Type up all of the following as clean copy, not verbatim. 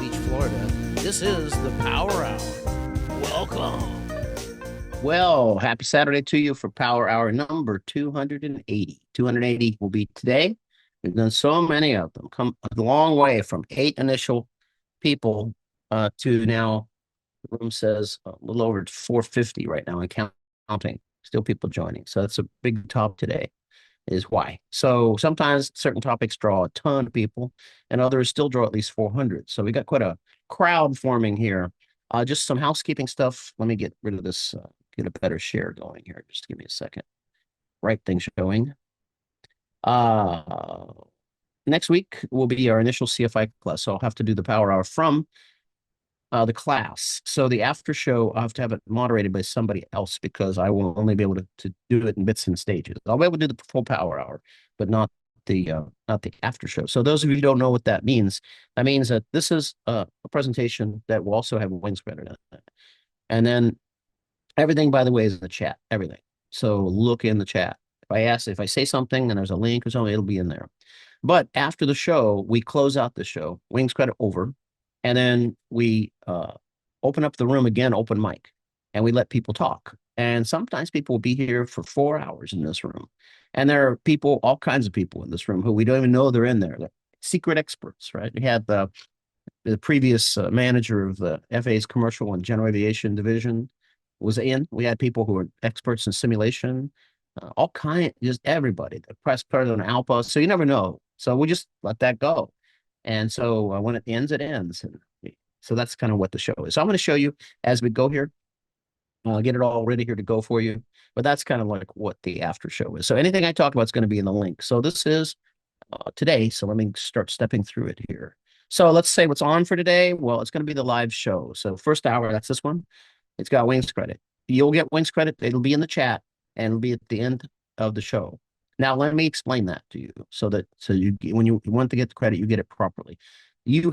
Beach, Florida. This is the Power Hour. Welcome. Well, happy Saturday to you for Power Hour number 280. 280 will be today. We've done so many of them, come a long way from 8 initial people to now, the room says a little over 450 right now and counting. Still people joining. So that's a big top today. Is why. So sometimes certain topics draw a ton of people and others still draw at least 400. So we got quite a crowd forming here. Just some housekeeping stuff. Let me get rid of this, get a better share going here. Just give me a second. Right thing showing. Next week will be our initial CFI class. So I'll have to do the Power Hour from the class. So the after show, I'll have to have it moderated by somebody else because I will only be able to do it in bits and stages. I'll be able to do the full Power Hour, but not the after show. So those of you who don't know what that means that this is a presentation that will also have wings credit in it. And then everything, by the way, is in the chat, everything. So look in the chat. If I say something and there's a link or something, it'll be in there. But after the show, we close out the show, wings credit over. And then we open up the room again, open mic, and we let people talk. And sometimes people will be here for 4 hours in this room. And there are people, all kinds of people in this room who we don't even know they're in there. They're secret experts, right? We had the previous manager of the FAA's commercial and general aviation division was in. We had people who were experts in simulation, all kinds, just everybody, the press president of ALPA. So you never know. So we just let that go. And so when it ends, it ends. And so that's kind of what the show is. So I'm going to show you as we go here. I'll get it all ready here to go for you. But that's kind of like what the after show is. So anything I talk about is going to be in the link. So this is today. So let me start stepping through it here. So let's say what's on for today. Well, it's going to be the live show. So first hour, that's this one. It's got wings credit. You'll get wings credit. It'll be in the chat and it'll be at the end of the show. Now, let me explain that to you so you, when you want to get the credit, you get it properly. You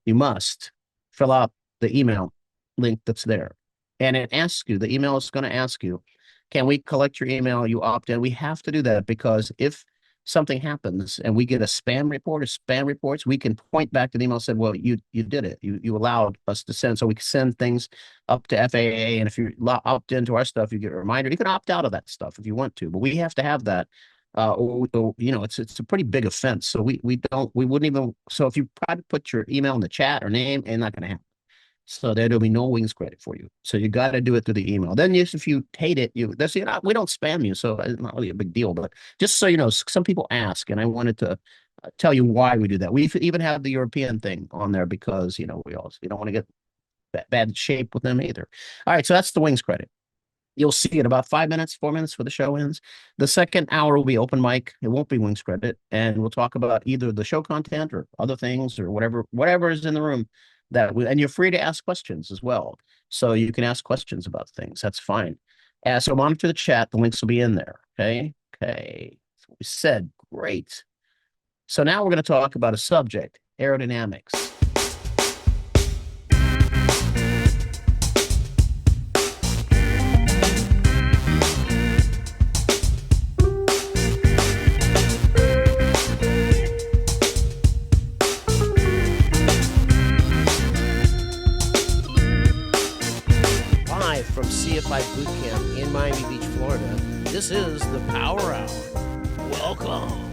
must fill out the email link that's there. And it asks you, the email is going to ask you, can we collect your email? You opt in. We have to do that because if something happens and we get a spam report or spam reports, we can point back to the email and say, well, you did it. You allowed us to send. So we can send things up to FAA. And if you opt into our stuff, you get a reminder. You can opt out of that stuff if you want to, but we have to have that. It's a pretty big offense. So we wouldn't even, so if you try to put your email in the chat or name, it's not going to happen. So there'll be no wings credit for you. So you got to do it through the email. Then if you hate it, we don't spam you. So it's not really a big deal, but just so you know, some people ask, and I wanted to tell you why we do that. We even have the European thing on there because, we don't want to get bad shape with them either. All right. So that's the wings credit. You'll see it about 5 minutes, 4 minutes before the show ends. The second hour will be open mic. It won't be wings credit. And we'll talk about either the show content or other things or whatever is in the room. And you're free to ask questions as well. So you can ask questions about things. That's fine. So monitor the chat. The links will be in there. Okay. So we said, great. So now we're going to talk about a subject, aerodynamics. From CFI Boot Camp in Miami Beach, Florida, this is the Power Hour. Welcome.